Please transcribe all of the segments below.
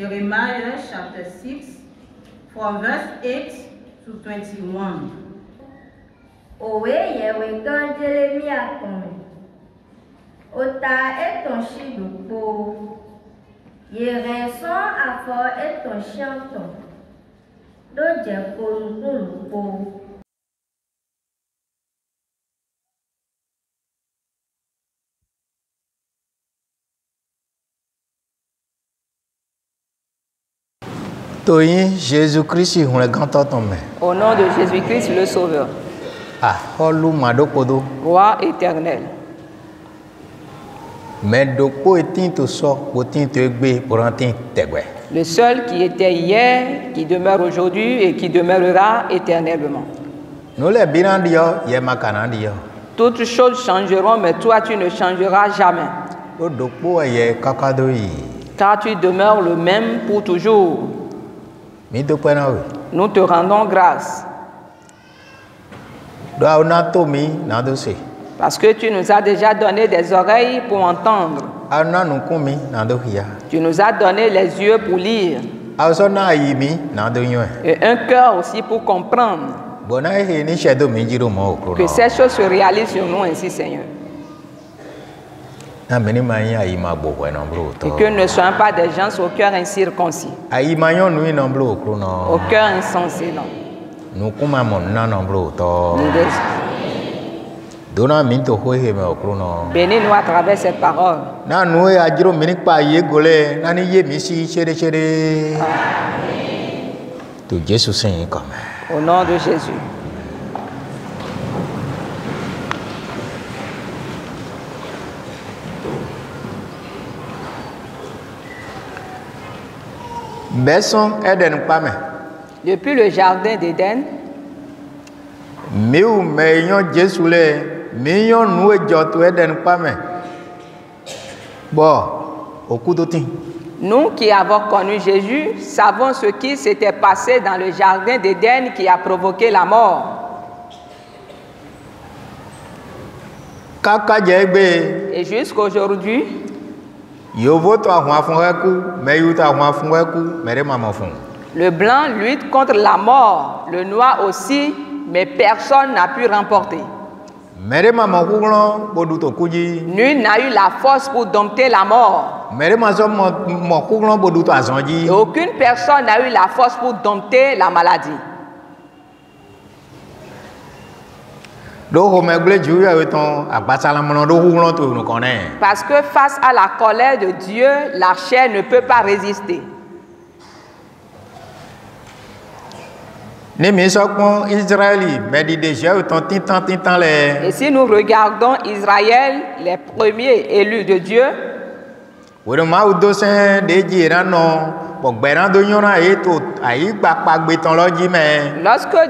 Jeremiah chapter 6, from verse 8 to 21. Owe yewe gan Jeremia kon. Ota eton shidupo. Yere son afo eton chanton. Do jepo nukulupo. Jésus-Christ, au nom de Jésus-Christ le Sauveur. Roi éternel. Le seul qui était hier, qui demeure aujourd'hui et qui demeurera éternellement. Toutes choses changeront, mais toi tu ne changeras jamais. Car tu demeures le même pour toujours. Nous te rendons grâce. Parce que tu nous as déjà donné des oreilles pour entendre. Tu nous as donné les yeux pour lire. Et un cœur aussi pour comprendre. Que ces choses se réalisent sur nous ainsi, Seigneur. Et que ne soyons pas des gens au cœur incirconcis. Au cœur insensé, non. Bénis-nous à travers cette parole. Au nom de Jésus. Depuis le jardin d'Éden, nous qui avons connu Jésus savons ce qui s'était passé dans le jardin d'Éden qui a provoqué la mort. Et jusqu'aujourd'hui, le blanc lutte contre la mort, le noir aussi, mais personne n'a pu remporter. Nul n'a eu la force pour dompter la mort. Et aucune personne n'a eu la force pour dompter la maladie. Parce que face à la colère de Dieu, la chair ne peut pas résister. Et si nous regardons Israël, les premiers élus de Dieu, lorsque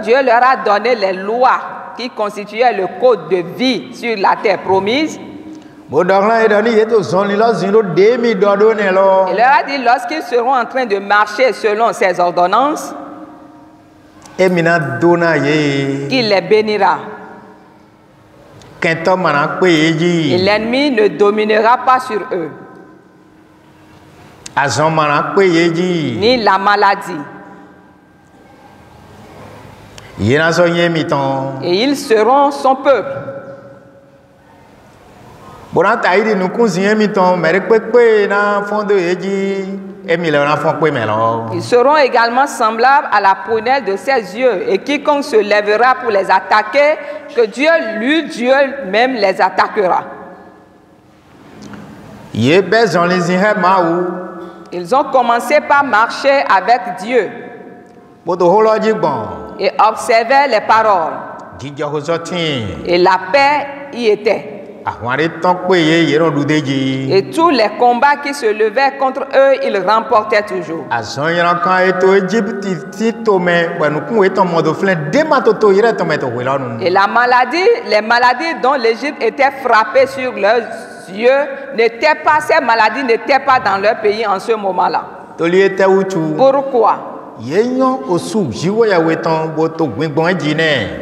Dieu leur a donné les lois qui constituaient le code de vie sur la terre promise, il leur a dit lorsqu'ils seront en train de marcher selon ses ordonnances, il les bénira. Et l'ennemi ne dominera pas sur eux. Ni la maladie. Et ils seront son peuple. Ils seront également semblables à la prunelle de ses yeux, et quiconque se lèvera pour les attaquer, que Dieu même les attaquera. Ils ont commencé par marcher avec Dieu et observaient les paroles. Et la paix y était. Et tous les combats qui se levaient contre eux, ils remportaient toujours. Et les maladies dont l'Égypte était frappée sur leurs yeux, ces maladies n'étaient pas dans leur pays en ce moment-là. Pourquoi?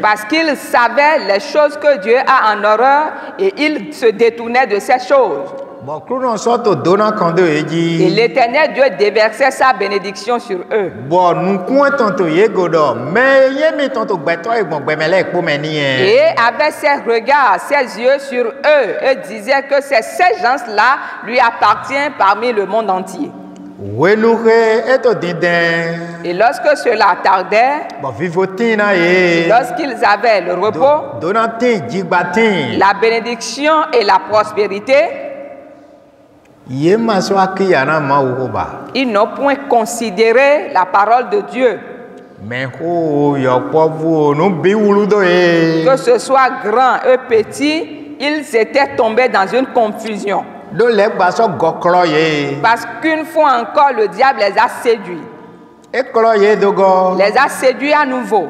Parce qu'ils savaient les choses que Dieu a en horreur et ils se détournaient de ces choses. Et l'Éternel Dieu déversait sa bénédiction sur eux. Et avec ses regards, ses yeux sur eux, et disait que c'est ces gens-là lui appartiennent parmi le monde entier. Et lorsque cela tardait, lorsqu'ils avaient le repos, la bénédiction et la prospérité, ils n'ont point considéré la parole de Dieu. Que ce soit grand et petit, ils étaient tombés dans une confusion. Parce qu'une fois encore, le diable les a séduits. Les a séduits à nouveau.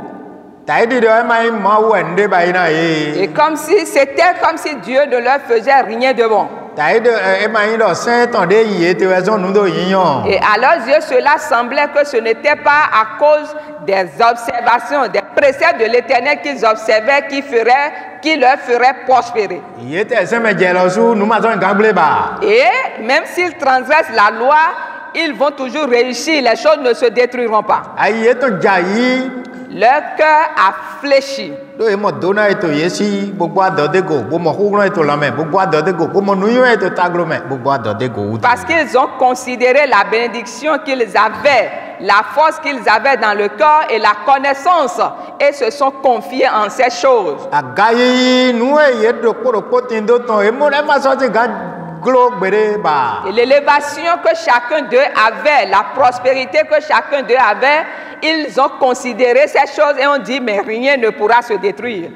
Et comme si c'était comme si Dieu ne leur faisait rien de bon. Et à leurs yeux, cela semblait que ce n'était pas à cause des observations, des préceptes de l'Éternel qu'ils observaient qui leur feraient prospérer. Et même s'ils transgressent la loi, ils vont toujours réussir, les choses ne se détruiront pas. Leur cœur a fléchi. Parce qu'ils ont considéré la bénédiction qu'ils avaient, la force qu'ils avaient dans le corps et la connaissance, et se sont confiés en ces choses. Et l'élévation que chacun d'eux avait, la prospérité que chacun d'eux avait, ils ont considéré ces choses et ont dit mais rien ne pourra se détruire.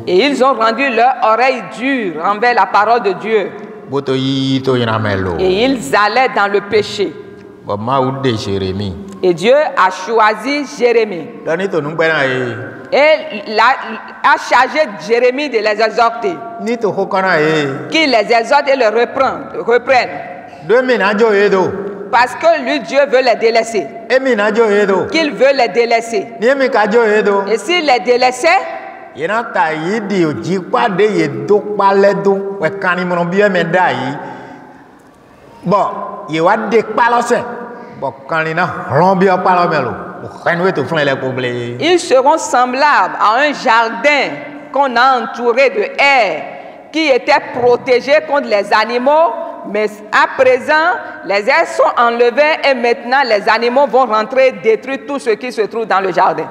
Et ils ont rendu leur oreille dure envers la parole de Dieu. Et ils allaient dans le péché. Et Dieu a choisi Jérémie. Et a chargé Jérémie de les exhorter. Qui les exhorte et les reprennent. Parce que lui, Dieu veut les délaisser. Qu'il veut les délaisser. Et s'il les délaissait, ils seront semblables à un jardin qu'on a entouré de haies qui était protégé contre les animaux, mais à présent, les haies sont enlevées et maintenant les animaux vont rentrer et détruire tout ce qui se trouve dans le jardin.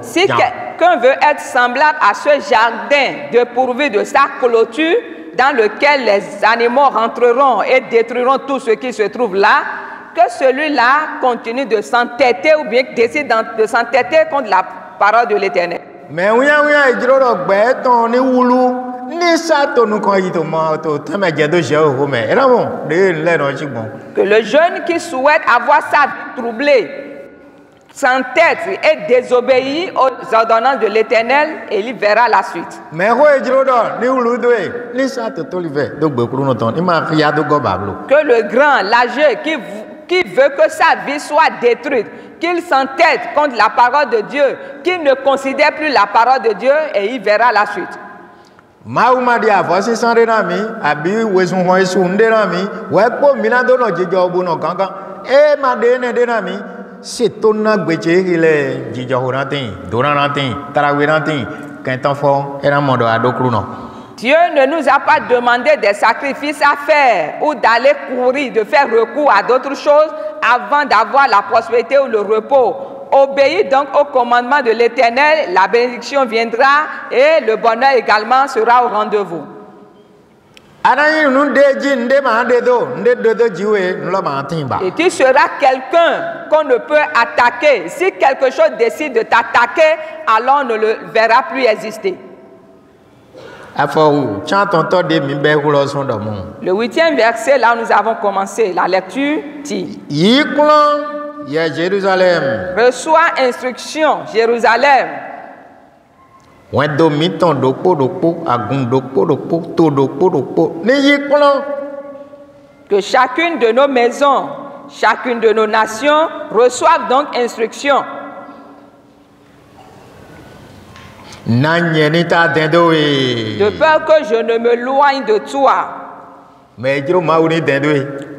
Si quelqu'un veut être semblable à ce jardin dépourvu de sa clôture, dans lequel les animaux rentreront et détruiront tout ce qui se trouve là, que celui-là continue de s'entêter ou bien décide de s'entêter contre la parole de l'Éternel. Que le jeune qui souhaite avoir sa vie troublée s'entête et désobéit aux ordonnances de l'Éternel et il verra la suite. Que le grand, l'âgé qui veut que sa vie soit détruite, qu'il s'entête contre la parole de Dieu, qu'il ne considère plus la parole de Dieu et il verra la suite. Dieu ne nous a pas demandé des sacrifices à faire ou d'aller courir, de faire recours à d'autres choses avant d'avoir la prospérité ou le repos. Obéis donc au commandement de l'Éternel, la bénédiction viendra et le bonheur également sera au rendez-vous. Et tu seras quelqu'un qu'on ne peut attaquer. Si quelque chose décide de t'attaquer, alors on ne le verra plus exister. Le 8e verset, là où nous avons commencé la lecture, dit: Jérusalem. Reçois instruction, Jérusalem. Wendo miton dopo agun dopo to dopo ni yikplo. Que chacune de nos maisons, chacune de nos nations reçoivent donc instruction. De peur que je ne me loigne de toi.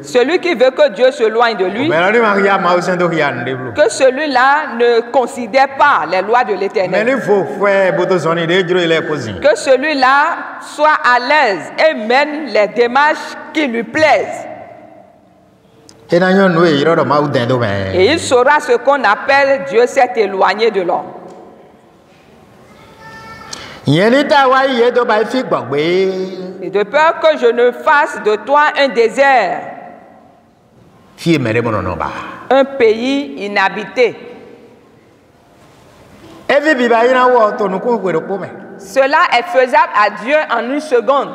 Celui qui veut que Dieu se loigne de lui, que celui-là ne considère pas les lois de l'Éternel. Que celui-là soit à l'aise et mène les démarches qui lui plaisent. Et il saura ce qu'on appelle Dieu s'est éloigné de l'homme. Et de peur que je ne fasse de toi un désert, un pays inhabité. Cela est faisable à Dieu en une seconde.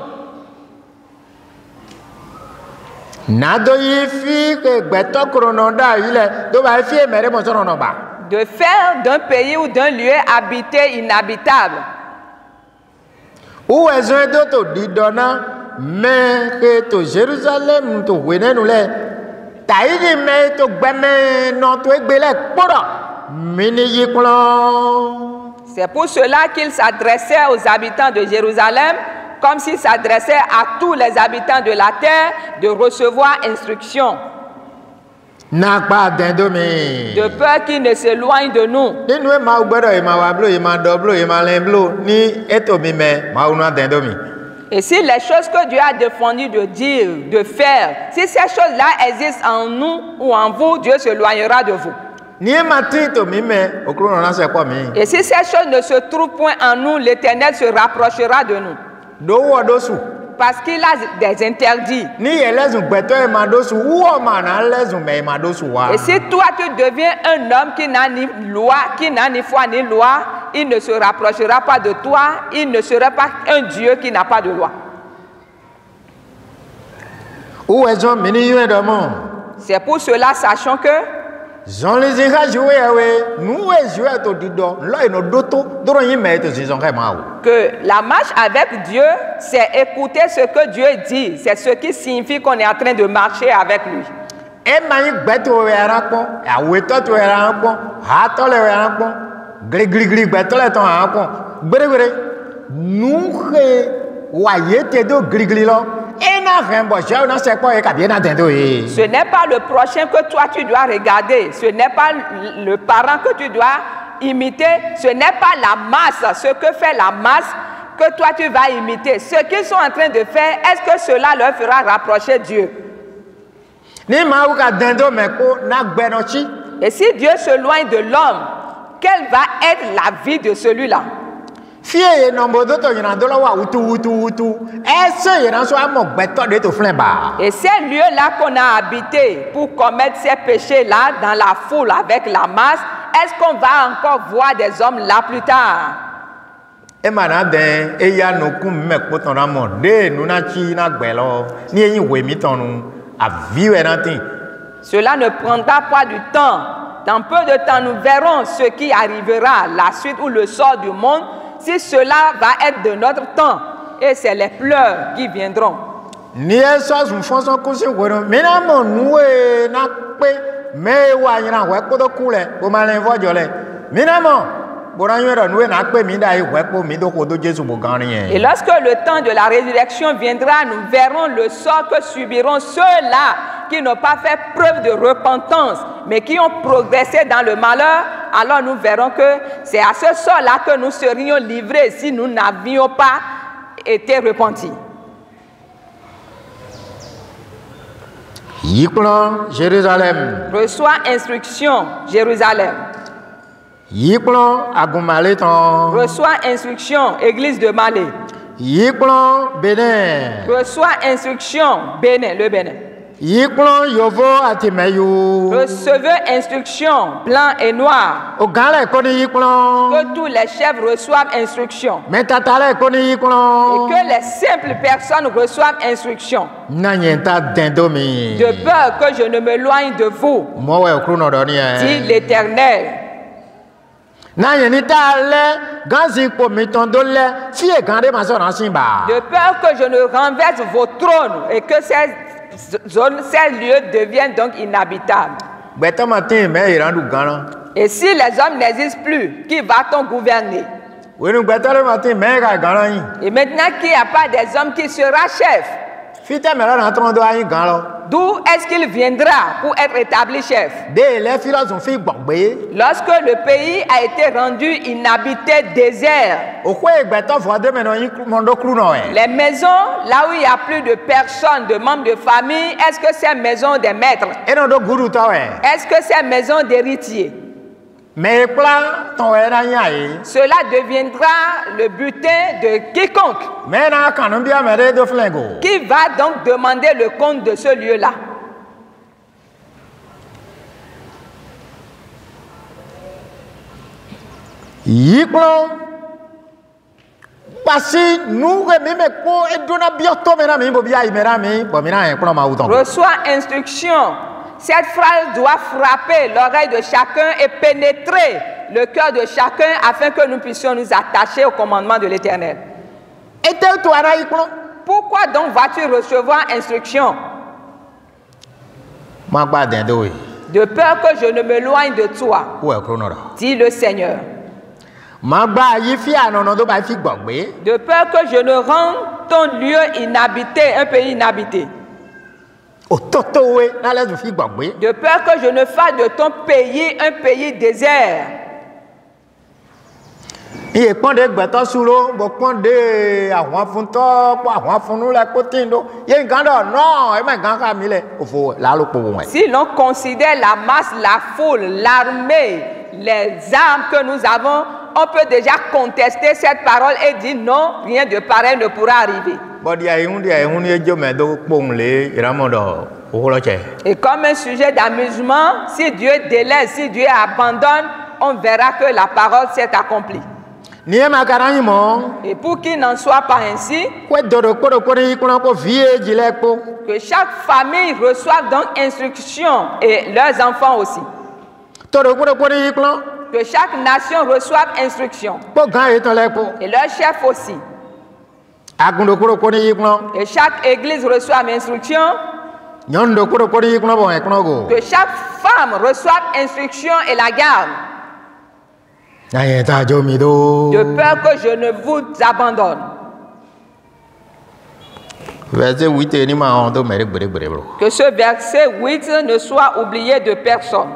De faire d'un pays ou d'un lieu habité inhabitable. Où est-ce que tu dis mais que tu Jérusalem tu venez nous les taïdi mais tu gbeme non tu gbele pora mini yiklo. C'est pour cela qu'il s'adressait aux habitants de Jérusalem comme s'il s'adressait à tous les habitants de la terre de recevoir instruction. De peur qu'il ne s'éloigne de nous. Et si les choses que Dieu a défendu de dire, de faire, si ces choses-là existent en nous ou en vous, Dieu s'éloignera de vous. Et si ces choses ne se trouvent point en nous, l'Éternel se rapprochera de nous. Parce qu'il a des interdits. Et si toi tu deviens un homme qui n'a ni loi, qui n'a ni foi ni loi, il ne se rapprochera pas de toi, il ne sera pas un Dieu qui n'a pas de loi. C'est pour cela, sachons que la marche avec Dieu, c'est écouter ce que Dieu dit. C'est ce qui signifie qu'on est en train de marcher avec lui. Ce n'est pas le prochain que toi tu dois regarder. Ce n'est pas le parent que tu dois imiter. Ce n'est pas la masse, ce que fait la masse que toi tu vas imiter. Ce qu'ils sont en train de faire, est-ce que cela leur fera rapprocher Dieu? Et si Dieu se loigne de l'homme, quelle va être la vie de celui-là? Et ces lieux-là qu'on a habités pour commettre ces péchés-là dans la foule avec la masse, est-ce qu'on va encore voir des hommes là plus tard? Cela ne prendra pas du temps. Dans peu de temps, nous verrons ce qui arrivera, la suite ou le sort du monde, si cela va être de notre temps. Et c'est les pleurs qui viendront. Et lorsque le temps de la résurrection viendra, nous verrons le sort que subiront ceux-là qui n'ont pas fait preuve de repentance, mais qui ont progressé dans le malheur. Alors nous verrons que c'est à ce sort-là que nous serions livrés si nous n'avions pas été repentis. Jérusalem. Reçois instruction, Jérusalem. Reçois instruction, église de Malé. Reçois instruction, Bénin, le Bénin. Recevez instruction, blanc et noir. Que tous les chefs reçoivent instruction. Et que les simples personnes reçoivent instruction. De peur que je ne me loigne de vous, dit l'Éternel. na yeni ta le ganzi po mi ton do le fi e gande ma so ran sin ba De peur que je ne renverse vos trônes et que ces zones, ces lieux deviennent donc inhabitables. beto matin me irandu gan Et si les hommes n'existent plus, qui va-t-on gouverner? wenu beto le matin me ga gan yin Et maintenant qu'il n'y a pas des hommes qui sera chef, fi te me la tron do ayin gan lo d'où est-ce qu'il viendra pour être établi chef? de le philosophie gbogbe Lorsque le pays a été rendu inhabité, désert, o ko e beto fo de me no yin mondo kru no e les maisons, là où il n'y a plus de personnes, de membres de famille, est-ce que c'est maison des maîtres? e no do guru to e Est-ce que c'est maison d'héritiers? me pla ton e na yin ai Cela deviendra le butin de quiconque. me na kanu bia me de do flengo Qui va donc demander le compte de ce lieu-là? yiklo pasi nu re mi me ko e dona bioto me na mi bo bia i me na mi bo mi na e klo ma uton Reçois instruction. Cette phrase doit frapper l'oreille de chacun et pénétrer le cœur de chacun afin que nous puissions nous attacher au commandement de l'Éternel. e te to ara yiklo Pourquoi donc vas-tu recevoir instruction? ma gba den do e De peur que je ne m'éloigne de toi, o e kro no ra dit le Seigneur. ma gba yi fi anono do ba fi gbogbe De peur que je ne rende ton lieu inhabité, un pays inhabité. o toto we na le du fi gbogbe De peur que je ne fasse de ton pays un pays désert. iye pon de gbeto suro bo pon de àwọn fun to po àwọn funu le ko tindo ye gan do no e me gan ka mi le ofo la lo po won Si l'on considère la masse, la foule, l'armée, les armes que nous avons, on peut déjà contester cette parole et dire non, rien de pareil ne pourra arriver. body ai hun ni ejo me do pon le iramodo o lo che Et comme un sujet d'amusement, si Dieu délaisse, si Dieu abandonne, on verra que la parole s'est accomplie. ni e ma karan mo Et pour qu'il n'en soit pas ainsi, ko do ko ni ko ko vie jile po que chaque famille reçoive donc instruction et leurs enfants aussi. to do ko ni ko Que chaque nation reçoive instruction po gan e to le po et leur chef aussi. agun do ko ni ko Que chaque église reçoive instruction, nyon do ko ni ko bo e ko go que chaque femme reçoive instruction et la garde, aye ta jo mi do de peur que je ne vous abandonne. verset 8 ni ma on do mere gbere bro Que ce verset 8 ne soit oublié de personne.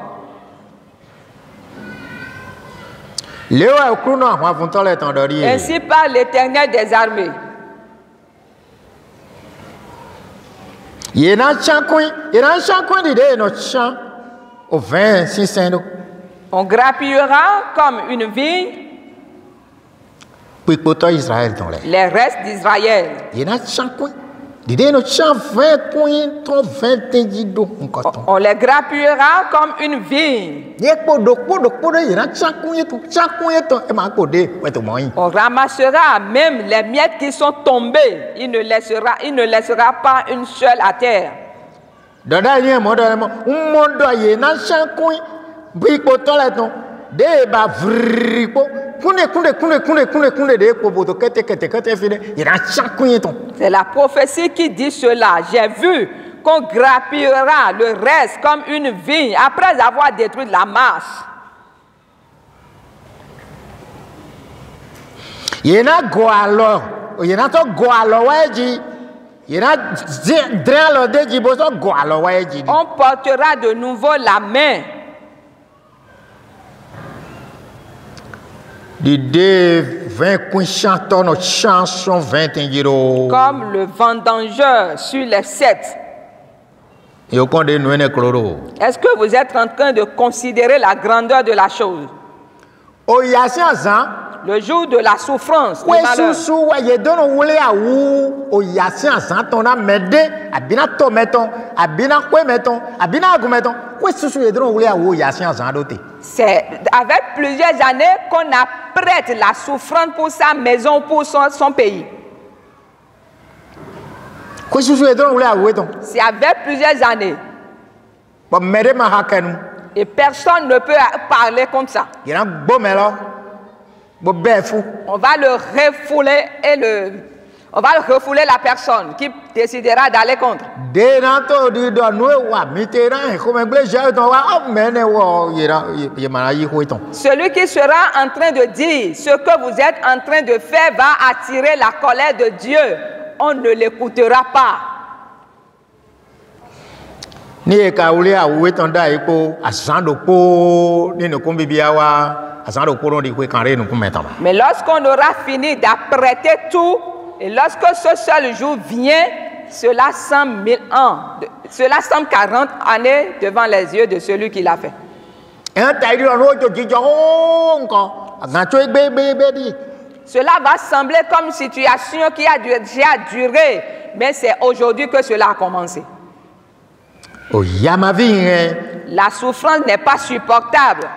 lewa kru no àwọn fun to le ton do ri Ainsi parle l'Éternel des armées. ye na chan kuin di de no chan o 26 do On grappillera comme une vigne pipo to Israël ton le les restes d'Israël. ye na chan kuin di de no chan 20 kuin to 21 do nko ton On les grappillera comme une vigne. ye po do ye na chan kuin to e ma ko de we to mo yin On ramassera même les miettes qui sont tombées. Il ne laissera pas une seule à terre. do da ni mo do ye na chan kuin pipo to le ton de ba vri po kunde de ko bo to kete fide ye na chan kuin ton C'est la prophétie qui dit cela. J'ai vu qu'on grappillera le reste comme une vigne après avoir détruit la masse. ye na go alo ye na to go alo weji ye na dren lo de ji bo so go alo weji On portera de nouveau la main. di de 20 kun chanton no chanson 21 giro Comme le vendangeur sur les sept. yo kon de no ne kloro Est-ce que vous êtes en train de considérer la grandeur de la chose? o ya si azan Le jour de la souffrance, du we malheur. susu wa ye dono wule awu o ya si azan ton na mede abina to meton abina kwe meton abina agu meton we susu ye dono wule awu ya si azan do te C'est avec plusieurs années qu'on apprête la souffrance pour sa maison, pour son pays. we susu ye dono wule awu ton C'est avec plusieurs années. bo mede ma hakenu Et personne ne peut parler comme ça. ye na gbo melo On va le refouler on va le refouler la personne qui décidera d'aller contre. Celui qui sera en train de dire ce que vous êtes en train de faire va attirer la colère de Dieu. On ne l'écoutera pas. Mais lorsqu'on aura fini d'apprêter tout, et lorsque ce seul jour vient, cela semble 1000 ans, cela semble 40 années devant les yeux de celui qui l'a fait. Cela va sembler comme une situation qui a déjà duré, mais c'est aujourd'hui que cela a commencé. La souffrance n'est pas supportable.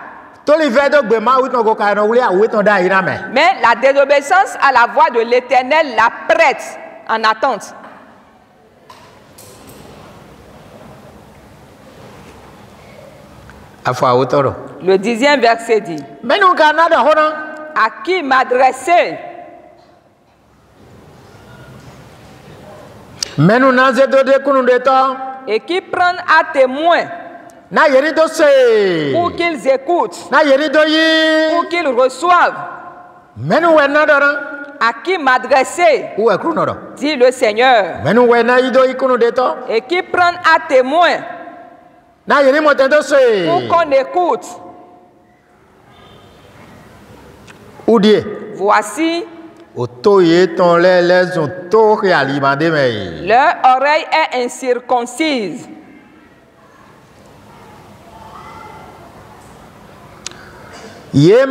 Mais la désobéissance à la voix de l'Éternel la prête en attente. Le 10e verset dit: à qui m'adresser? Et qui prennent à témoin pour qu'ils écoutent, pour qu'ils reçoivent. À qui m'adresser? Dit le Seigneur. Et qui prennent à témoin pour qu'on écoute. Voici, leur oreille est incirconcise. Et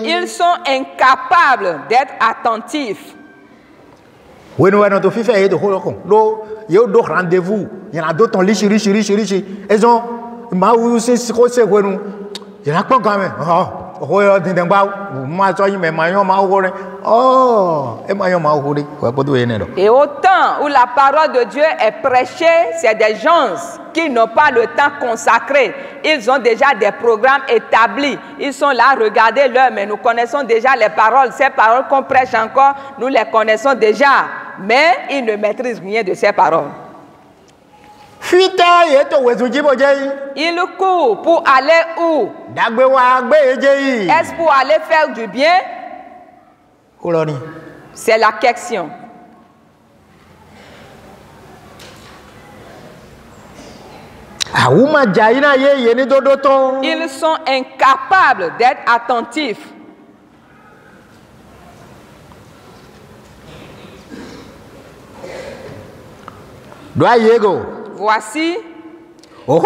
ils sont incapables d'être attentifs. Et au temps où la parole de Dieu est prêchée, c'est des gens qui n'ont pas le temps consacré. Ils ont déjà des programmes établis. Ils sont là, regardez l'heure, mais nous connaissons déjà les paroles. Ces paroles qu'on prêche encore, nous les connaissons déjà. Mais ils ne maîtrisent rien de ces paroles. Il court pour aller où? Est-ce pour aller faire du bien? C'est la question. Ils sont incapables d'être attentifs. Voici, la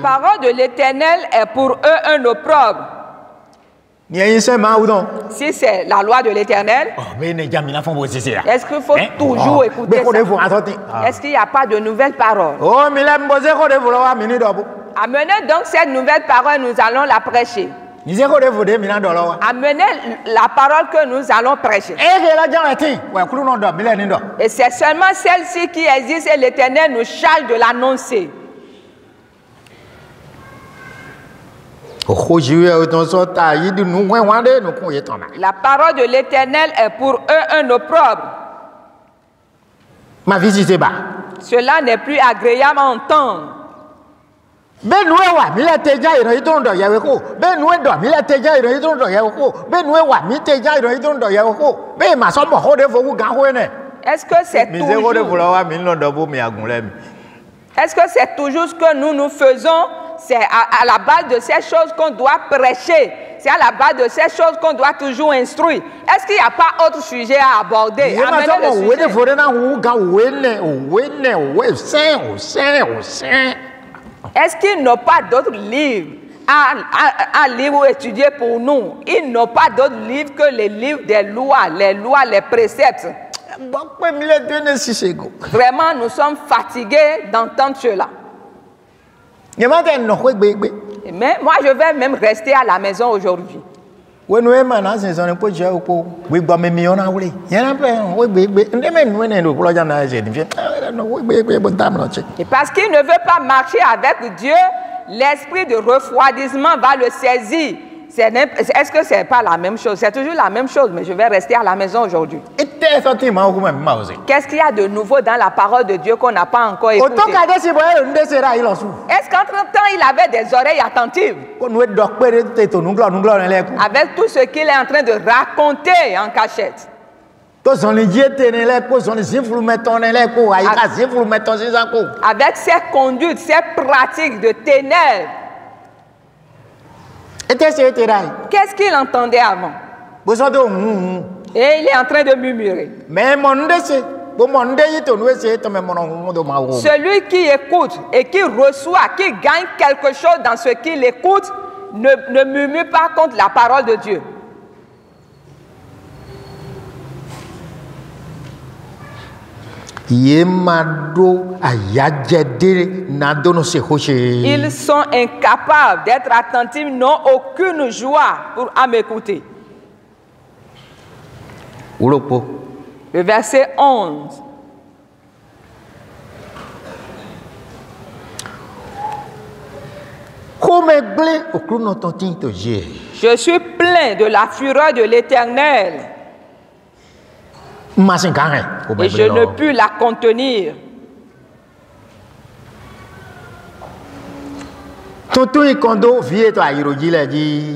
parole de l'Éternel est pour eux un opprobre. Si c'est la loi de l'Éternel, est-ce qu'il faut toujours écouter ça? Est-ce qu'il n'y a pas de nouvelles paroles? Amenez donc cette nouvelle parole, nous allons la prêcher. Amenez la parole que nous allons prêcher. Et c'est seulement celle-ci qui existe et l'Éternel nous charge de l'annoncer. La parole de l'Éternel est pour eux un opprobre. Cela n'est plus agréable à entendre. Est-ce que c'est toujours ce que nous faisons? C'est à la base de ces choses qu'on doit prêcher. C'est à la base de ces choses qu'on doit toujours instruire. Est-ce qu'il n'y a pas autre sujet à aborder? Est-ce qu'ils n'ont pas d'autres livres à lire ou étudier pour nous? Ils n'ont pas d'autres livres que les livres des lois, les préceptes. Vraiment, nous sommes fatigués d'entendre cela. Mais moi, je vais même rester à la maison aujourd'hui. When we man as on a put your we got me on our way. Et parce qu'il ne veut pas marcher avec Dieu, l'esprit de refroidissement va le saisir. Est-ce que ce n'est pas la même chose? C'est toujours la même chose, mais je vais rester à la maison aujourd'hui. Qu'est-ce qu'il y a de nouveau dans la parole de Dieu qu'on n'a pas encore écouté? Est-ce qu'entre-temps, il avait des oreilles attentives avec tout ce qu'il est en train de raconter en cachette? Avec ses conduites, ses pratiques de ténèbres. Qu'est-ce qu'il entendait avant? Et il est en train de murmurer. Celui qui écoute et qui reçoit, qui gagne quelque chose dans ce qu'il écoute, ne murmure pas contre la parole de Dieu. Ils sont incapables d'être attentifs, n'ont aucune joie à m'écouter. Le verset 11. Je suis plein de la fureur de l'Éternel. Et je ne puis la contenir.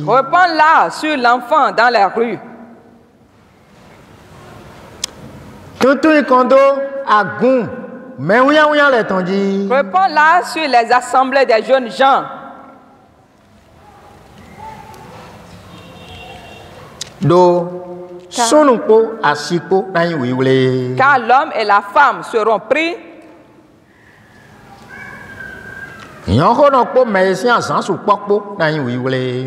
Reprends-la sur l'enfant dans la rue. Reprends-la sur les assemblées des jeunes gens. Car l'homme et la femme seront pris.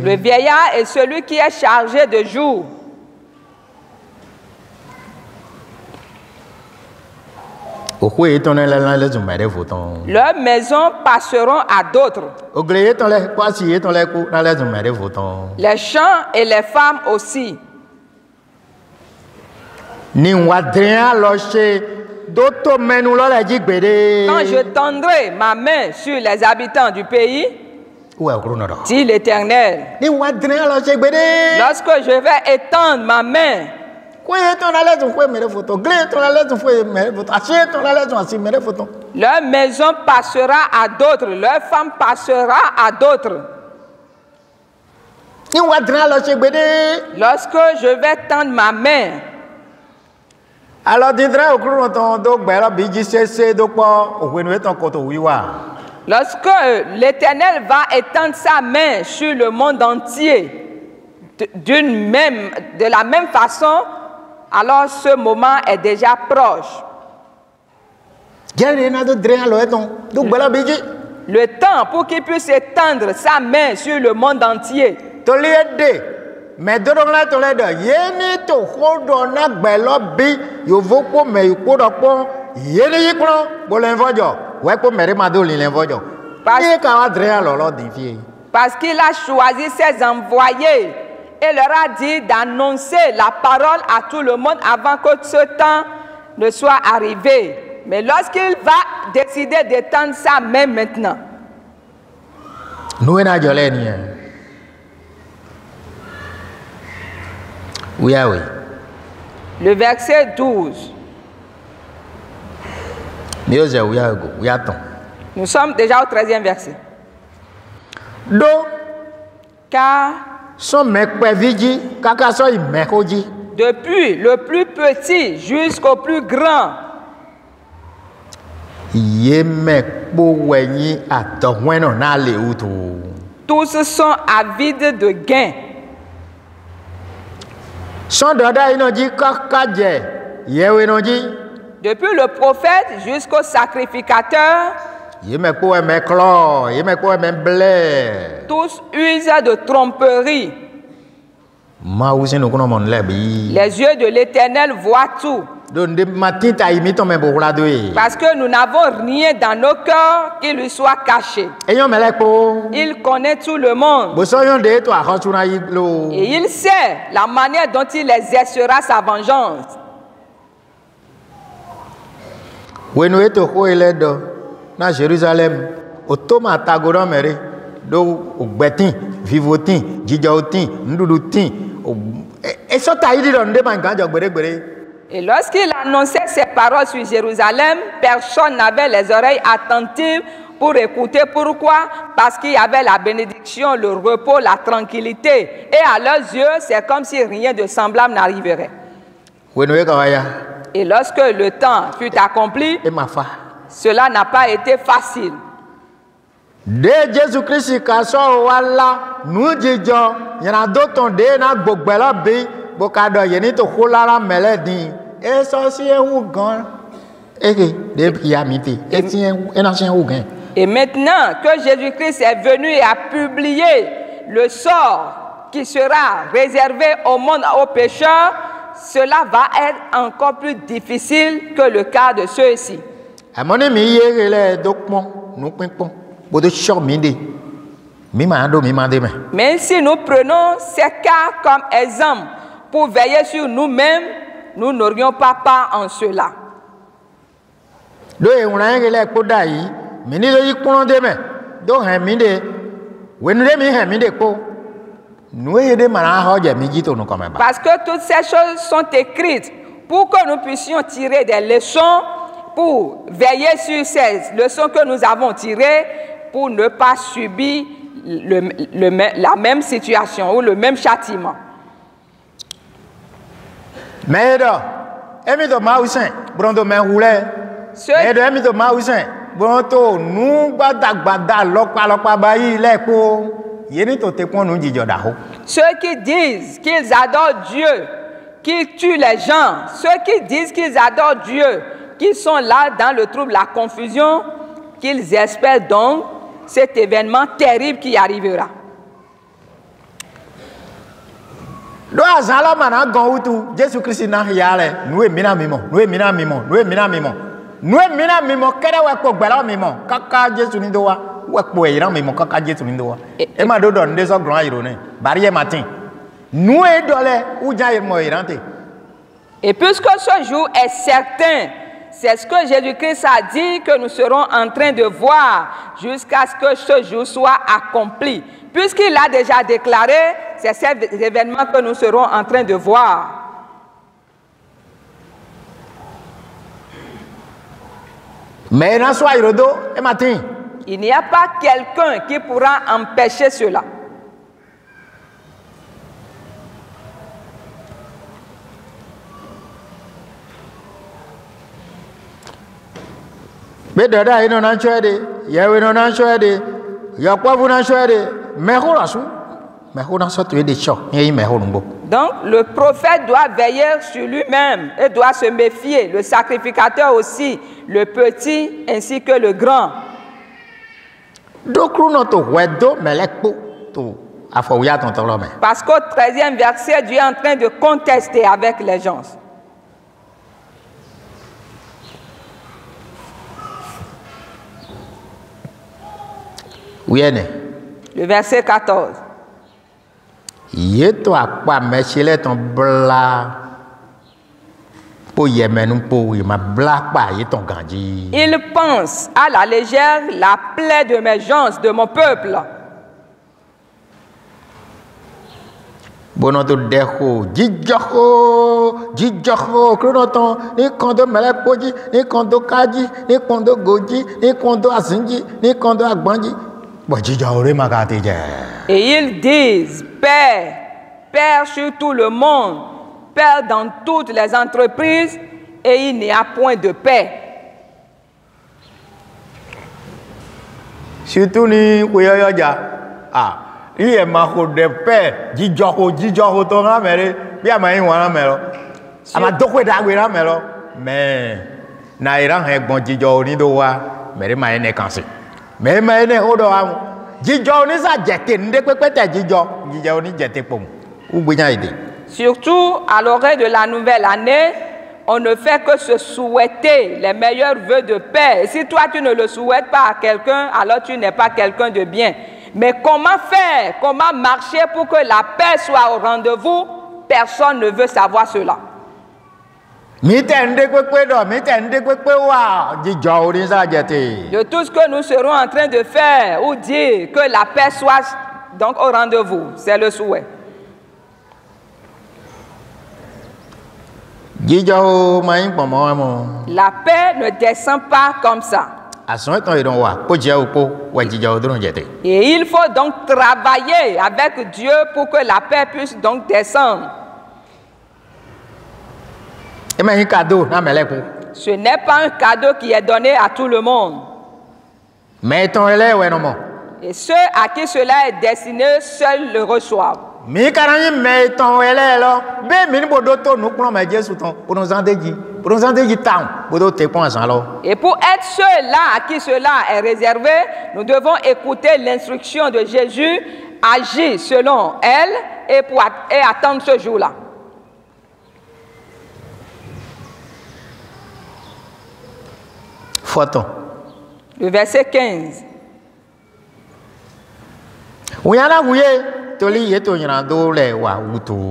Le vieillard est celui qui est chargé de jour. Leurs maisons passeront à d'autres. Les champs et les femmes aussi. Quand je tendrai ma main sur les habitants du pays, dit l'Éternel, lorsque je vais étendre ma main, leur maison passera à d'autres, leur femme passera à d'autres. Lorsque je vais tendre ma main, lorsque l'Éternel va étendre sa main sur le monde entier, de la même façon, alors ce moment est déjà proche. Le temps pour qu'il puisse étendre sa main sur le monde entier. Parce qu'il a choisi ses envoyés et leur a dit d'annoncer la parole à tout le monde avant que ce temps ne soit arrivé. Mais lorsqu'il va décider d'étendre sa main maintenant, le verset 12. Nous sommes déjà au 13e verset. Car depuis le plus petit jusqu'au plus grand, tous sont avides de gain. Depuis le prophète jusqu'au sacrificateur, tous usent de tromperie. Les yeux de l'Éternel voient tout, Parce que nous n'avons rien dans nos cœurs qui lui soit caché. Il connaît tout le monde. Et il sait la manière dont il exercera sa vengeance. Jérusalem, et lorsqu'il annonçait ces paroles sur Jérusalem, personne n'avait les oreilles attentives pour écouter. Pourquoi? Parce qu'il y avait la bénédiction, le repos, la tranquillité. Et à leurs yeux, c'est comme si rien de semblable n'arriverait. Et lorsque le temps fut accompli, cela n'a pas été facile. De Jésus-Christ, nous disons, il y en a d'autres qui et maintenant que Jésus-Christ est venu et a publié le sort qui sera réservé au monde, aux pécheurs, cela va être encore plus difficile que le cas de ceux-ci. Mais si nous prenons ces cas comme exemple pour veiller sur nous-mêmes, nous n'aurions pas part en cela. Parce que toutes ces choses sont écrites pour que nous puissions tirer des leçons, pour veiller sur ces leçons que nous avons tirées, pour ne pas subir la même situation ou le même châtiment. Ceux qui disent qu'ils adorent Dieu, qui tuent les gens, ceux qui disent qu'ils adorent Dieu, qui sont là dans le trouble, la confusion, qu'ils espèrent donc cet événement terrible qui arrivera. Jésus-Christ n'a rien. Et puisque ce jour est certain, c'est ce que Jésus-Christ a dit que nous serons en train de voir jusqu'à ce que ce jour soit accompli. Puisqu'il a déjà déclaré, c'est ces événements que nous serons en train de voir. Il n'y a pas quelqu'un qui pourra empêcher cela. Donc le prophète doit veiller sur lui-même et doit se méfier, le sacrificateur aussi, le petit ainsi que le grand. Parce qu'au 13e verset, Dieu est en train de contester avec les gens. Le verset 14. Il pense à la légère la plaie de mes gens, de mon peuple. Et ils disent, Père, Père sur tout le monde, Père dans toutes les entreprises, et il n'y a point de paix. Surtout ni il est marqué de paix, mais naïran est bon jijo ni doa, mais maïne cancer. Mais maïne odo am. Jijo ni sa jete ndekpekpete jijo ni jete pom. Ou bien idée. Surtout à l'oreille de la nouvelle année, on ne fait que se souhaiter les meilleurs vœux de paix. Et si toi, tu ne le souhaites pas à quelqu'un, alors tu n'es pas quelqu'un de bien. Mais comment faire, comment marcher pour que la paix soit au rendez-vous? Personne ne veut savoir cela. De tout ce que nous serons en train de faire ou dire, que la paix soit donc au rendez-vous, c'est le souhait. La paix ne descend pas comme ça. Et il faut donc travailler avec Dieu pour que la paix puisse donc descendre. Ce n'est pas un cadeau qui est donné à tout le monde. Et ceux à qui cela est destiné, seuls le reçoivent. Et pour être ceux-là à qui cela est réservé, nous devons écouter l'instruction de Jésus, agir selon elle et attendre ce jour-là. Le verset 15.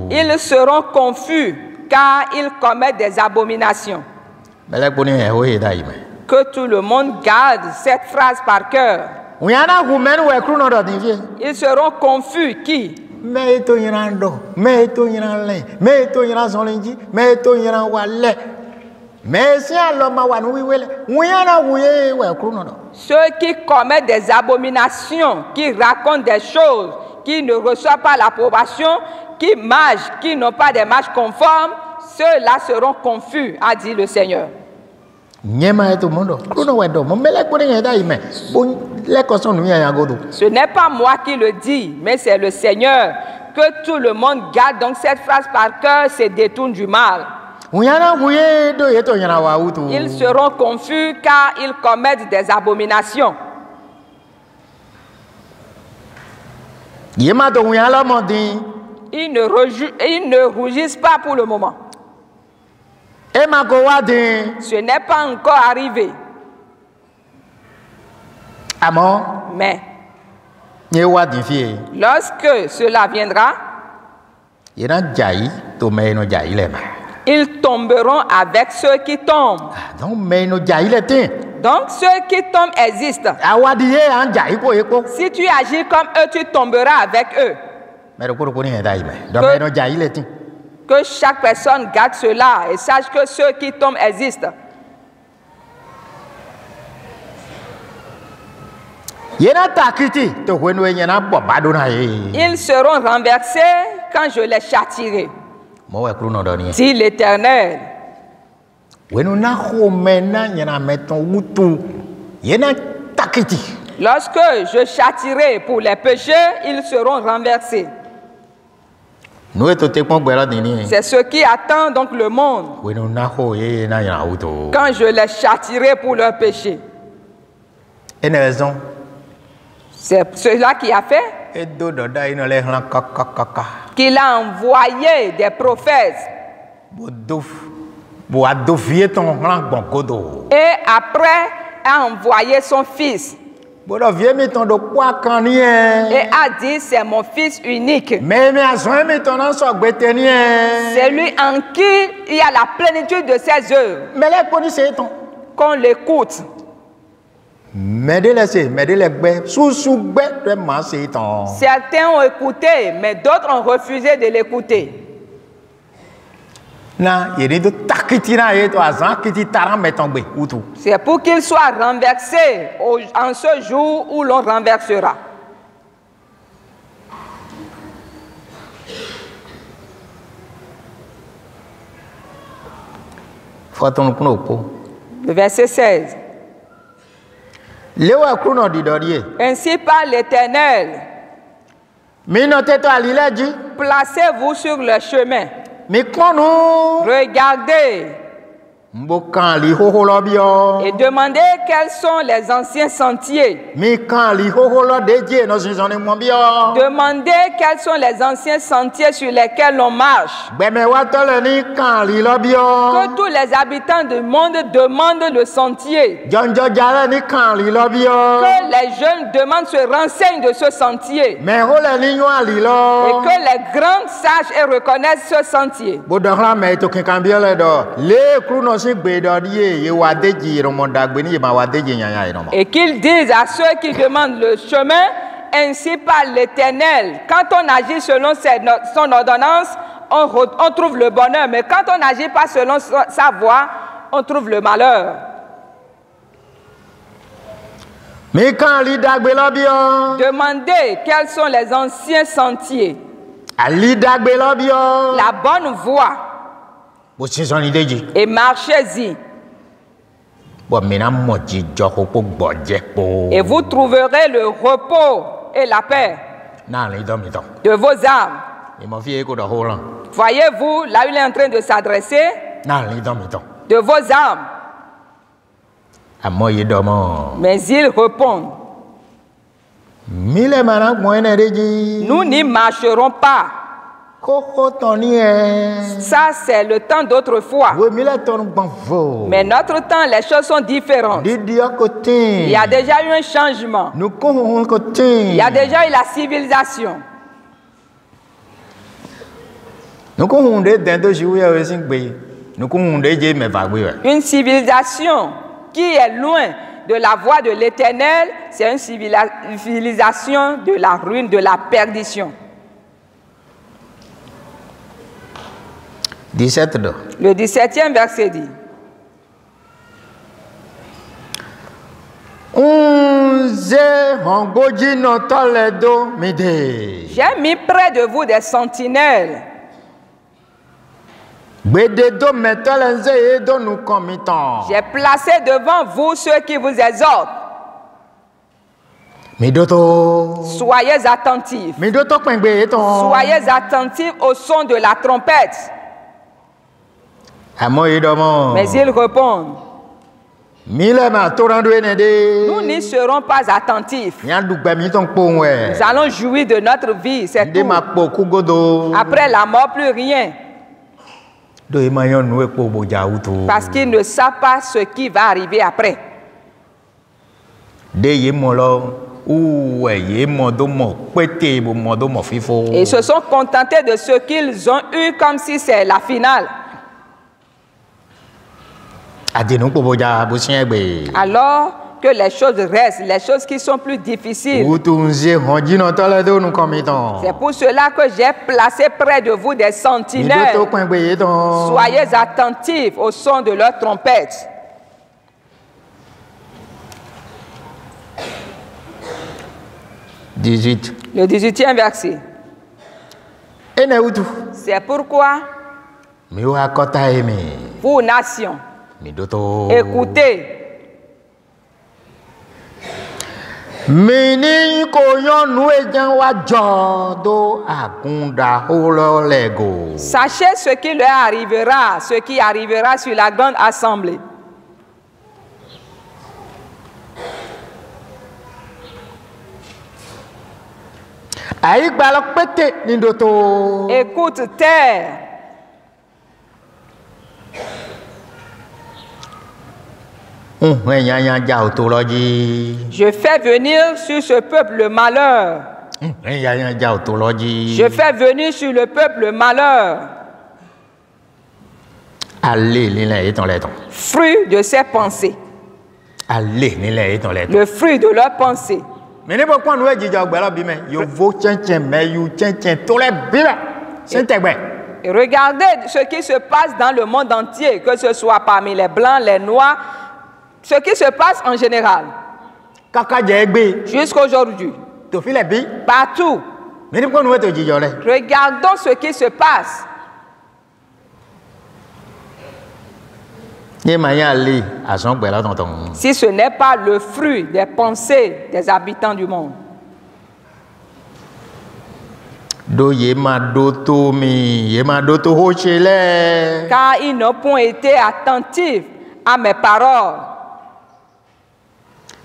Ils seront confus car ils commettent des abominations. Que tout le monde garde cette phrase par cœur. Ils seront confus qui? Ceux qui commettent des abominations, qui racontent des choses, qui ne reçoivent pas l'approbation, qui marchent, qui n'ont pas des marches conformes, ceux-là seront confus, a dit le Seigneur. Ce n'est pas moi qui le dis, mais c'est le Seigneur. Que tout le monde garde donc cette phrase par cœur, se détourne du mal. Ils seront confus car ils commettent des abominations. Ils ne rougissent pas pour le moment. Ce n'est pas encore arrivé. Mais lorsque cela viendra, ils tomberont avec ceux qui tombent. Donc ceux qui tombent existent. Si tu agis comme eux, tu tomberas avec eux. Que chaque personne garde cela et sache que ceux qui tombent existent. Ils seront renversés quand je les châtierai, dit l'Éternel. Lorsque je châtierai pour les péchés, ils seront renversés. C'est ce qui attend donc le monde quand je les châtierai pour leurs péchés. C'est cela qui a fait qu'il a envoyé des prophètes. Et après a envoyé son fils. Et a dit, c'est mon fils unique. C'est lui en qui il y a la plénitude de ses œuvres. Qu'on l'écoute. Certains ont écouté, mais d'autres ont refusé de l'écouter. C'est pour qu'il soit renversé en ce jour où l'on renversera. Le verset 16. Ainsi parle l'Éternel. Placez-vous sur le chemin. Regardez Et demandez quels sont les anciens sentiers. Demandez quels sont les anciens sentiers sur lesquels on marche. Que tous les habitants du monde demandent le sentier. Que les jeunes demandent, se renseignent de ce sentier. Et que les grands sachent et reconnaissent ce sentier. Et qu'ils disent à ceux qui demandent le chemin, ainsi par l'Éternel. Quand on agit selon son ordonnance, on trouve le bonheur. Mais quand on n'agit pas selon sa voie, on trouve le malheur. Demandez quels sont les anciens sentiers. La bonne voie. Et marchez-y. Et vous trouverez le repos et la paix de vos âmes. Voyez-vous, là il est en train de s'adresser de vos âmes. Mais ils répondent, nous n'y marcherons pas. Ça, c'est le temps d'autrefois. Mais notre temps, les choses sont différentes. Il y a déjà eu un changement. Il y a déjà eu la civilisation. Une civilisation qui est loin de la voie de l'Éternel, c'est une civilisation de la ruine, de la perdition. 17. Le 17e verset dit. J'ai mis près de vous des sentinelles. J'ai placé devant vous ceux qui vous exhortent. Soyez attentifs. Soyez attentifs au son de la trompette. Mais ils répondent, nous n'y serons pas attentifs. Nous allons jouir de notre vie, c'est tout. Après la mort, plus rien. Parce qu'ils ne savent pas ce qui va arriver après. Et ils se sont contentés de ce qu'ils ont eu comme si c'est la finale. Alors que les choses restent, les choses qui sont plus difficiles. C'est pour cela que j'ai placé près de vous des sentinelles. Soyez attentifs au son de leur trompette. Le 18e verset. C'est pourquoi, vous nations, écoutez. Sachez ce qui leur arrivera, ce qui arrivera sur la grande assemblée. Écoute, terre. Je fais venir sur ce peuple le malheur. Je fais venir sur le peuple le malheur. Fruit de ses pensées. Le fruit de leurs pensées. Et regardez ce qui se passe dans le monde entier, que ce soit parmi les blancs, les noirs, ce qui se passe en général. Jusqu'à aujourd'hui. Partout. Regardons ce qui se passe. Si ce n'est pas le fruit des pensées des habitants du monde. Car ils n'ont point été attentifs à mes paroles.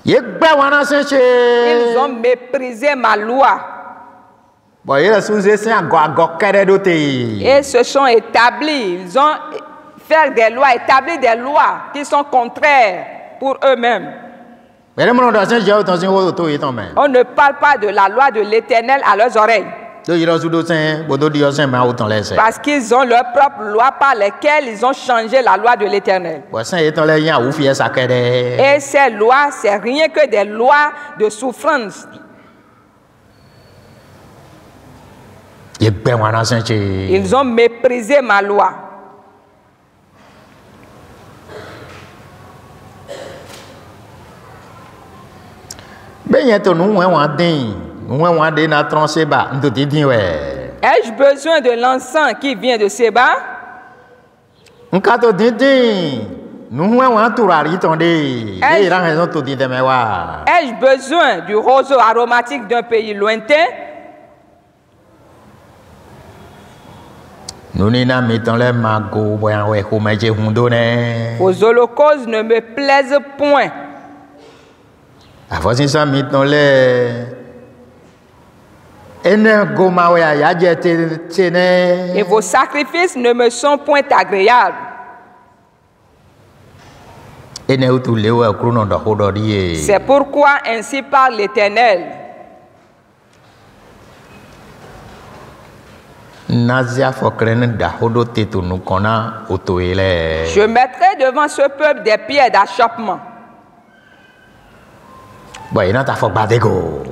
Ils ont méprisé ma loi. Et se sont établis. Ils ont fait des lois, établi des lois qui sont contraires pour eux-mêmes. On ne parle pas de la loi de l'Éternel à leurs oreilles. Parce qu'ils ont leur propre loi par lesquelles ils ont changé la loi de l'Éternel. Et ces lois, c'est rien que des lois de souffrance. Ils ont méprisé ma loi. Ai-je besoin de l'encens qui vient de Séba? Ai-je besoin du roseau aromatique d'un pays lointain? Vos holocaustes ne me plaisent point. Et vos sacrifices ne me sont point agréables. C'est pourquoi ainsi parle l'Éternel. Je mettrai devant ce peuple des pierres d'achoppement,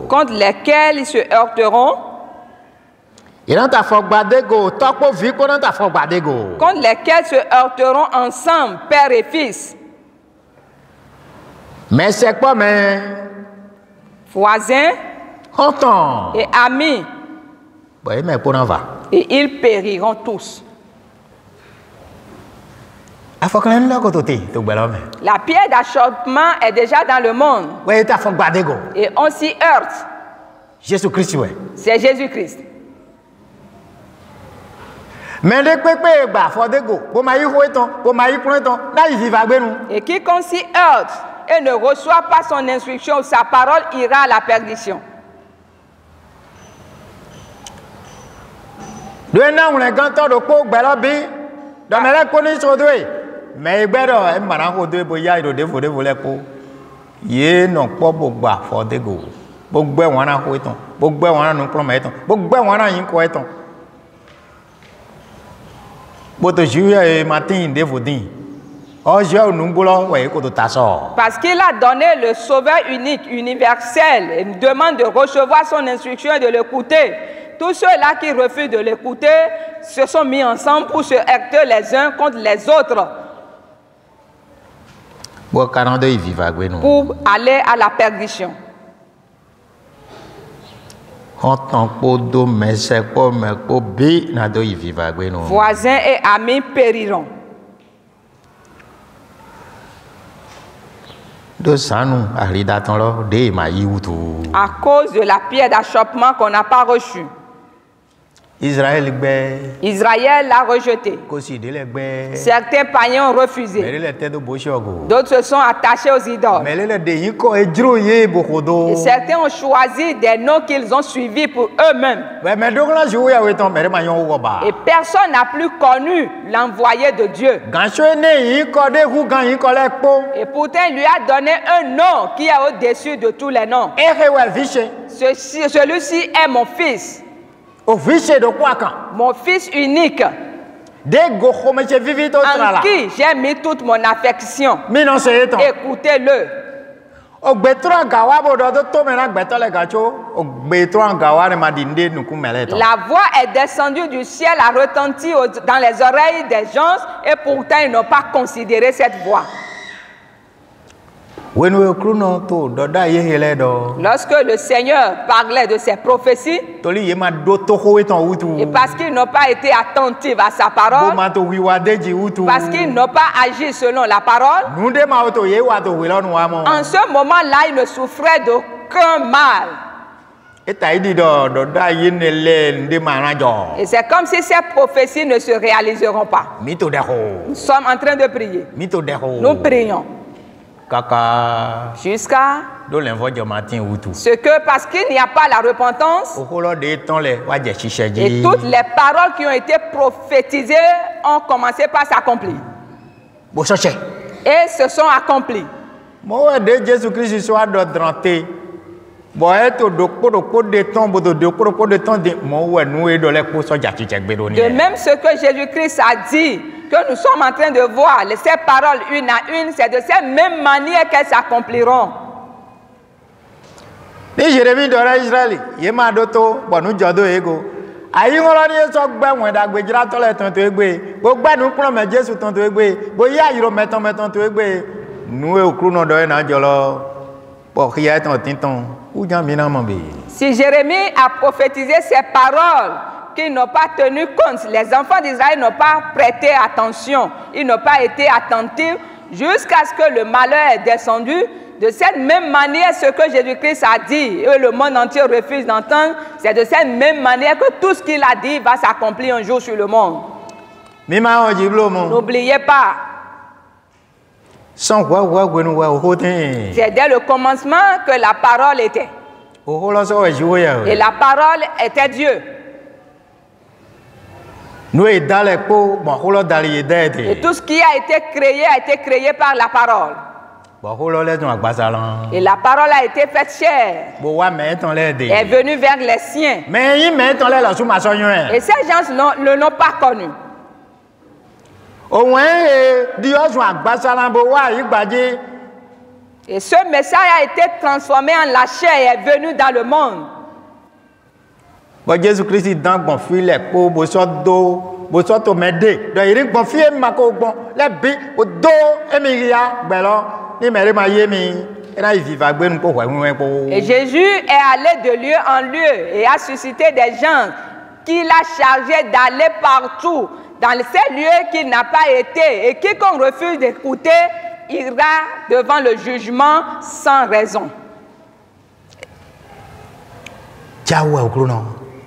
contre lesquels ils se heurteront, contre lesquels se heurteront ensemble, père et fils, voisins et amis, et ils périront tous. La pierre d'achoppement est déjà dans le monde. Et on s'y heurte. C'est Jésus-Christ. Et quiconque s'y heurte et ne reçoit pas son instruction ou sa parole ira à la perdition. Parce qu'il a donné le sauveur unique, universel, et nous demande de recevoir son instruction et de l'écouter. Tous ceux-là qui refusent de l'écouter se sont mis ensemble pour se heurter les uns contre les autres, pour aller à la perdition. Voisins et amis périront. À cause de la pierre d'achoppement qu'on n'a pas reçue. Israël l'a rejeté. Certains païens ont refusé. D'autres se sont attachés aux idoles. Et certains ont choisi des noms qu'ils ont suivis pour eux-mêmes. Et personne n'a plus connu l'envoyé de Dieu. Et pourtant, il lui a donné un nom qui est au-dessus de tous les noms. Celui-ci est mon fils. Mon fils unique, en qui j'ai mis toute mon affection. Écoutez-le. La voix est descendue du ciel, a retenti dans les oreilles des gens, et pourtant ils n'ont pas considéré cette voix. Lorsque le Seigneur parlait de ses prophéties, et parce qu'ils n'ont pas été attentifs à sa parole, parce qu'ils n'ont pas agi selon la parole, en ce moment-là, ils ne souffraient d'aucun mal. Et c'est comme si ces prophéties ne se réaliseront pas. Nous sommes en train de prier. Nous prions. Jusqu'à ce que, parce qu'il n'y a pas la repentance, et toutes les paroles qui ont été prophétisées ont commencé par s'accomplir. Et se sont accomplies. De même, ce que Jésus-Christ a dit, que nous sommes en train de voir, ces paroles une à une, c'est de cette même manière qu'elles s'accompliront. Jérémie de Israël, il m'a doté, bon, nous disons ego. Aïe, on a dit ça, ben, on a dit que la tonte égbe. Bon, ben, nous prenons mes Jésus tonte égbe. Bon, il y a eu mettons tonte égbe. Nous au clou non d'oeil n'a jolo. Bon, il y a ton tinton. Où j'en viens mambi. Si Jérémie a prophétisé ces paroles qu'ils n'ont pas tenu compte, les enfants d'Israël n'ont pas prêté attention, ils n'ont pas été attentifs jusqu'à ce que le malheur est descendu. De cette même manière, ce que Jésus-Christ a dit, et le monde entier refuse d'entendre, c'est de cette même manière que tout ce qu'il a dit va s'accomplir un jour sur le monde. N'oubliez pas. C'est dès le commencement que la parole était. Et la parole était Dieu. Et tout ce qui a été créé par la parole. Et la parole a été faite chair. Est venue vers les siens. Et ces gens ne l'ont pas connu. Et ce message a été transformé en la chair et est venu dans le monde. Jésus-Christ est dans le fil, les pauvres, et Jésus est allé de lieu en lieu et a suscité des gens qu'il a chargés d'aller partout dans ces lieux qu'il n'a pas été, et quiconque refuse d'écouter ira devant le jugement sans raison.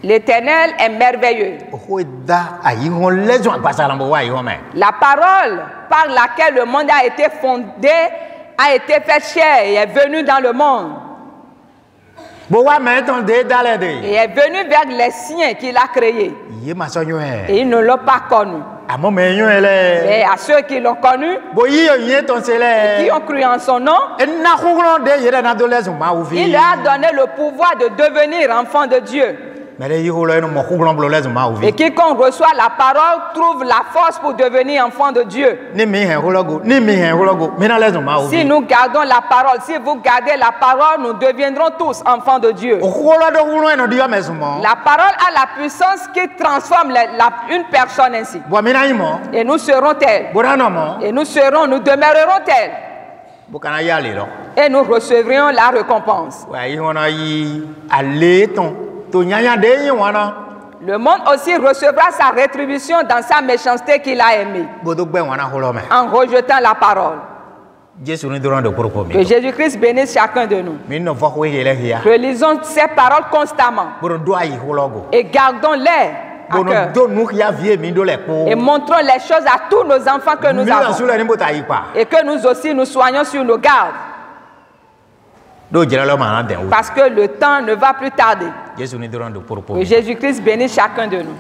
L'Éternel est merveilleux. La parole par laquelle le monde a été fondé a été faite chair et est venue dans le monde. Et est venue vers les siens qu'il a créés. Et ils ne l'ont pas connu. Et à ceux qui l'ont connu, et qui ont cru en son nom, il leur a donné le pouvoir de devenir enfants de Dieu. Et quiconque reçoit la parole trouve la force pour devenir enfant de Dieu. Si nous gardons la parole, si vous gardez la parole, nous deviendrons tous enfants de Dieu. La parole a la puissance qui transforme une personne ainsi. Et nous serons tels. Et nous demeurerons tels. Et nous recevrions la récompense. Le monde aussi recevra sa rétribution dans sa méchanceté qu'il a aimée, en rejetant la parole. Que Jésus-Christ bénisse chacun de nous. Relisons ces paroles constamment et gardons-les à cœur. Et montrons les choses à tous nos enfants que nous avons, et que nous aussi nous soignons sur nos gardes. Parce que le temps ne va plus tarder. Que Jésus-Christ bénisse chacun de nous.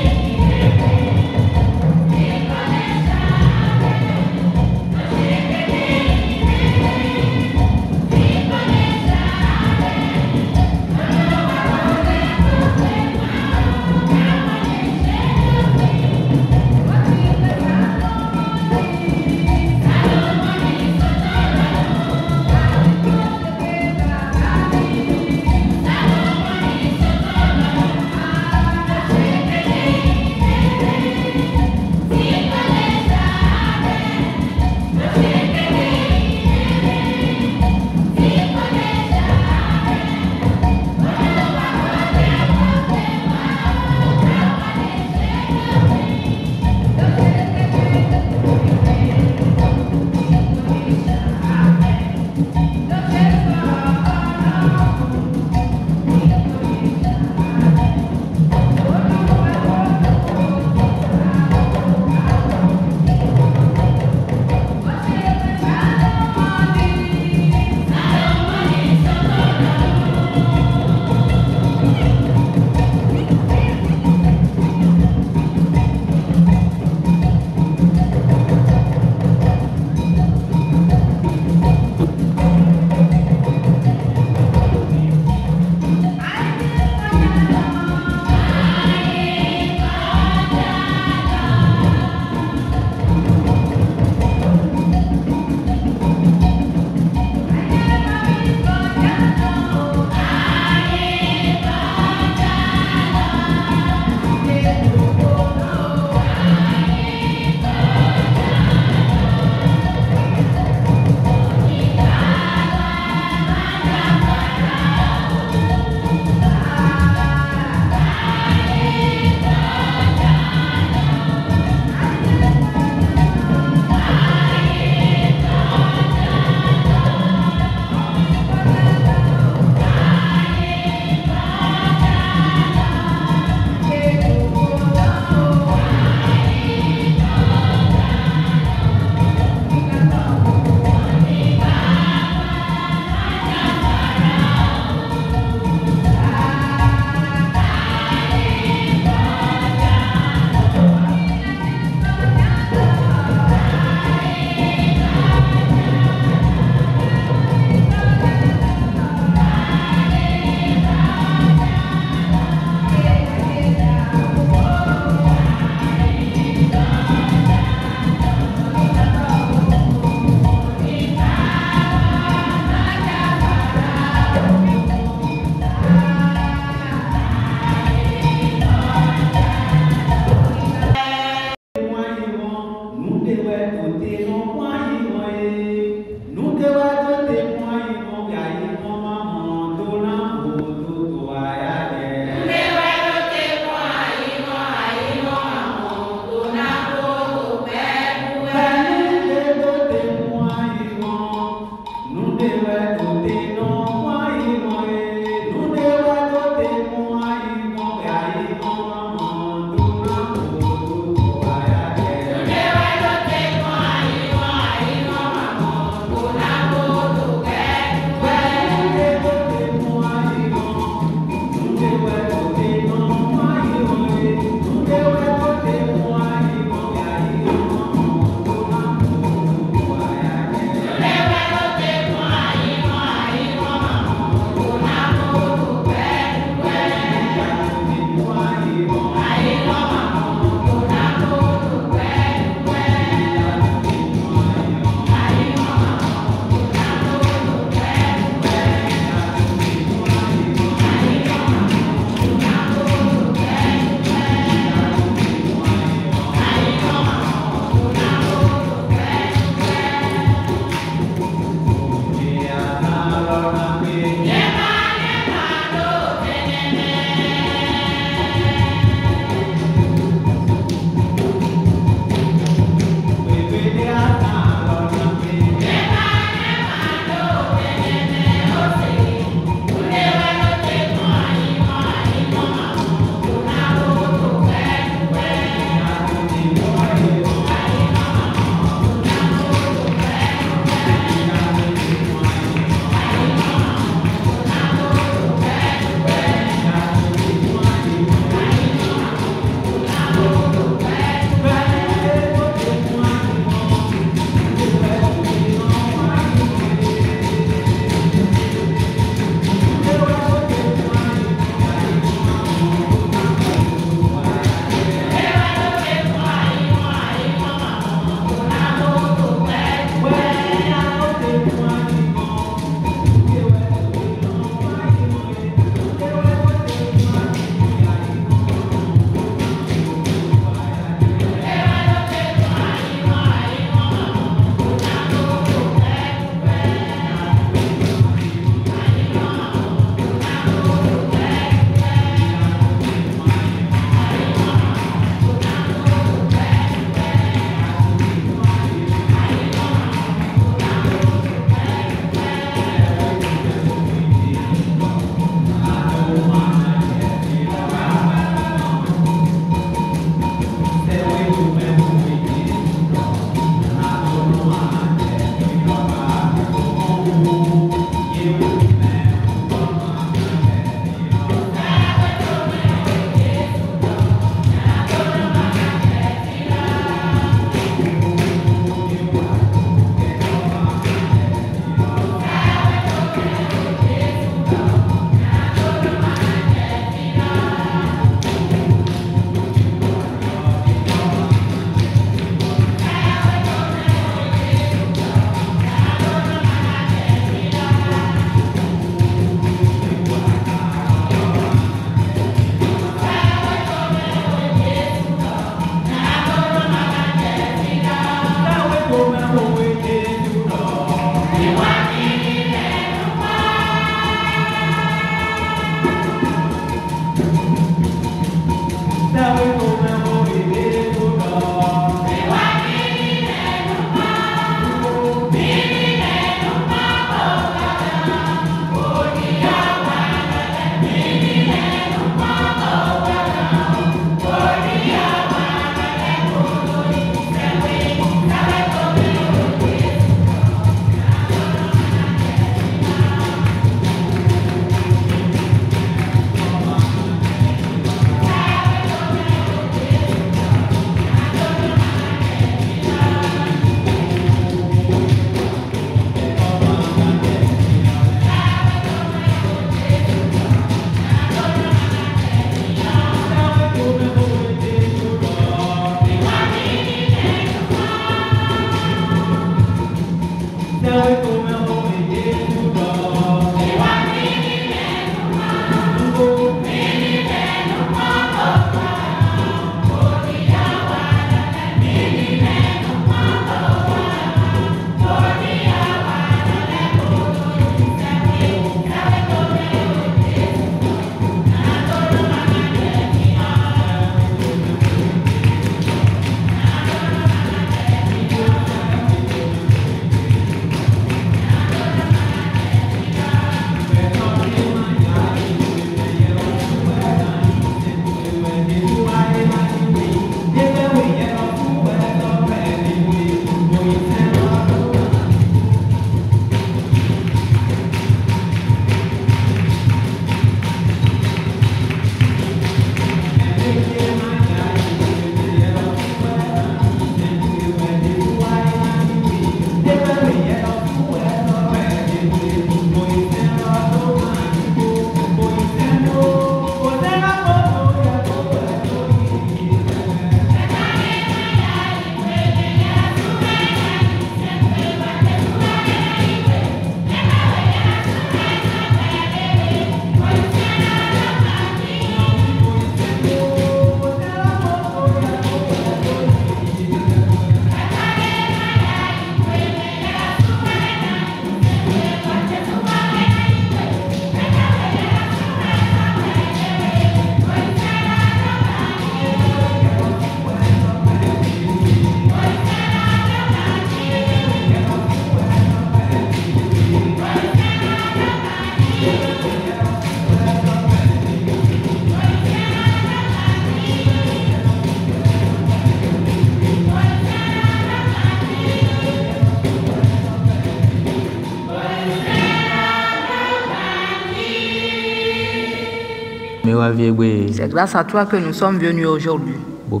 C'est grâce à toi que nous sommes venus aujourd'hui. Nous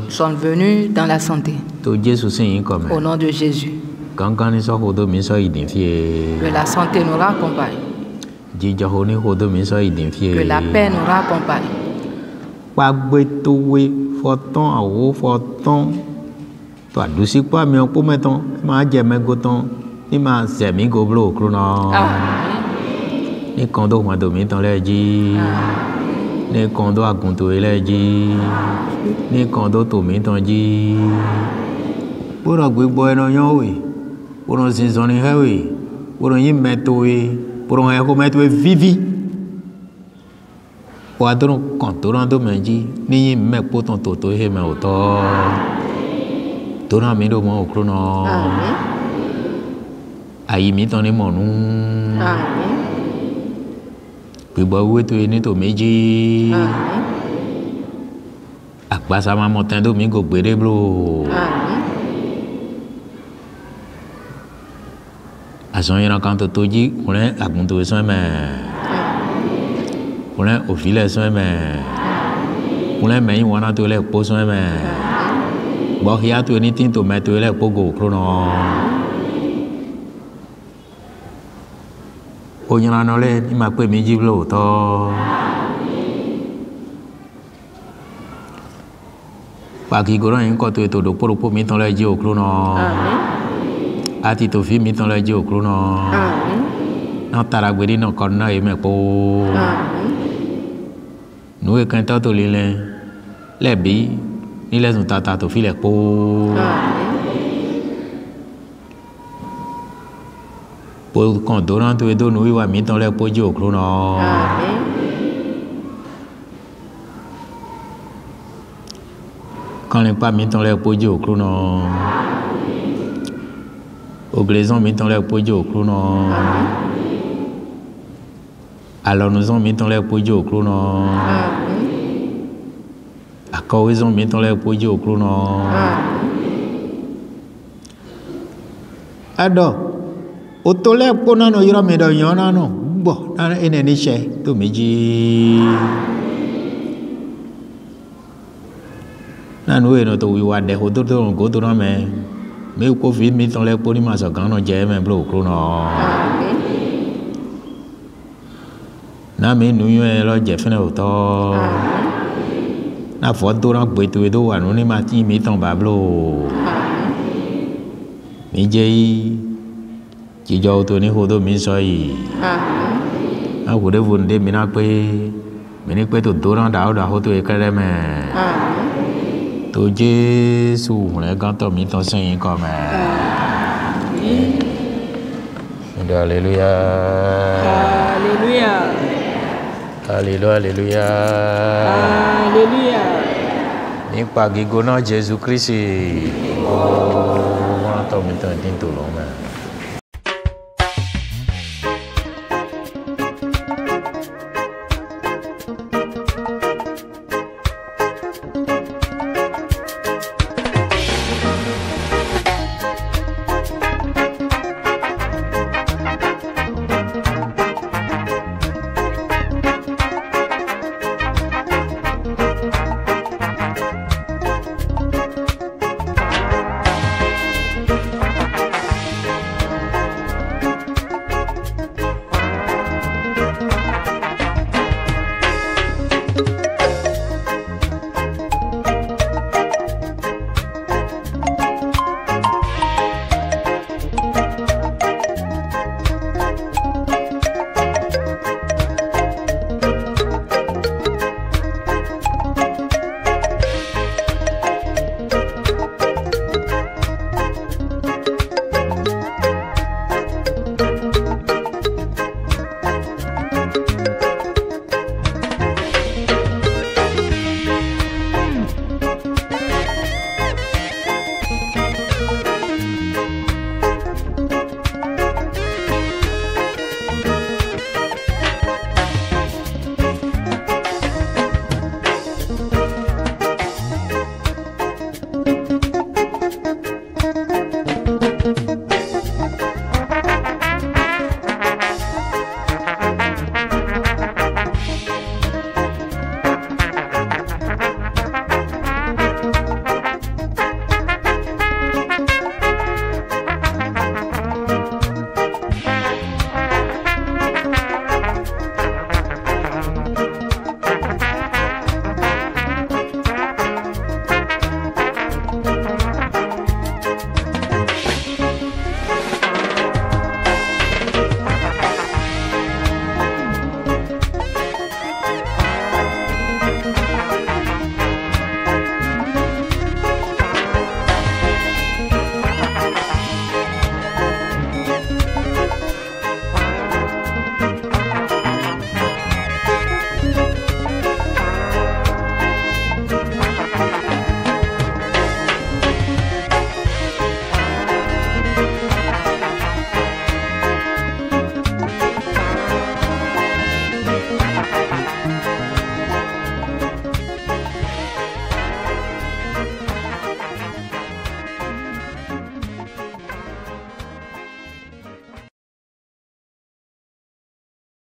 sommes venus dans la santé. Au nom de Jésus. Que la santé nous raccompagne. Que la paix nous raccompagne. Ni kondo ma do mi ton le ji ni kondo agunto le ji ni kondo to mi ton ji poro gbegbo eno yan we poro sinson ni he we poro yin meto we poro he ko meto we vivi wa do kan to ran do meji ni yin me po ton to he me oto to ran mi do mo okro no ayi mi ton ni mo nu amen. Gbogbo owó tó ní tó méjì àgbàsá máa mọ tán lómi kò gbére bro àsán yẹn kan tó jí kúnlẹ̀ àgùntò sán mẹ́ kúnlẹ̀ òfìlẹ̀ sán mẹ́ kúnlẹ̀ mẹ́yìn wọn náà tó lẹ̀ kó sán mẹ́ gbọ́ kíá tó ní tí tó mẹ́ tó lẹ̀ kó gò kúrò náà. Onyana nole ni ma pe mi jiblo to pa ki goran yin ko to eto do poropo mi ton le je okru no amen ati to fi mi ton le je okru no amen na taragberi no kon na e me po amen nu e kan to lile lebi ni le sun tata to fi le po amen quand Doran tu es donné oui wa mi ton le poji okru no amen quand les pas mi ton le poji okru no oglaison mi ton le poji okru no amen alors nous on mi ton le poji okru no amen akoizon mi ton le poji okru no amen ado otole pona no yoro me do yona no bo na ene ni she to meji na no eno to wi wa de ho to go to no me ko fi mi ton le poni ma so gan no je me blo kro no na me nu yo e lo je fene o to na fo to na gbe to do wa no ni ma ti mi ton ba blo mi je chỉ cho tôi ní hồ tôi mình soi à hồ đấy vốn đấy mình nói mình quay tôi nó đào hồ tôi cái đấy mà tôi chứ su hồ này con tôi mình tôi sinh con mà Hallelujah Hallelujah Hallelujah Hallelujah Hallelujah nípa gígóná Jésù Kristi ó wọ́n tọ́ mi tán dín tó lọ́mọ.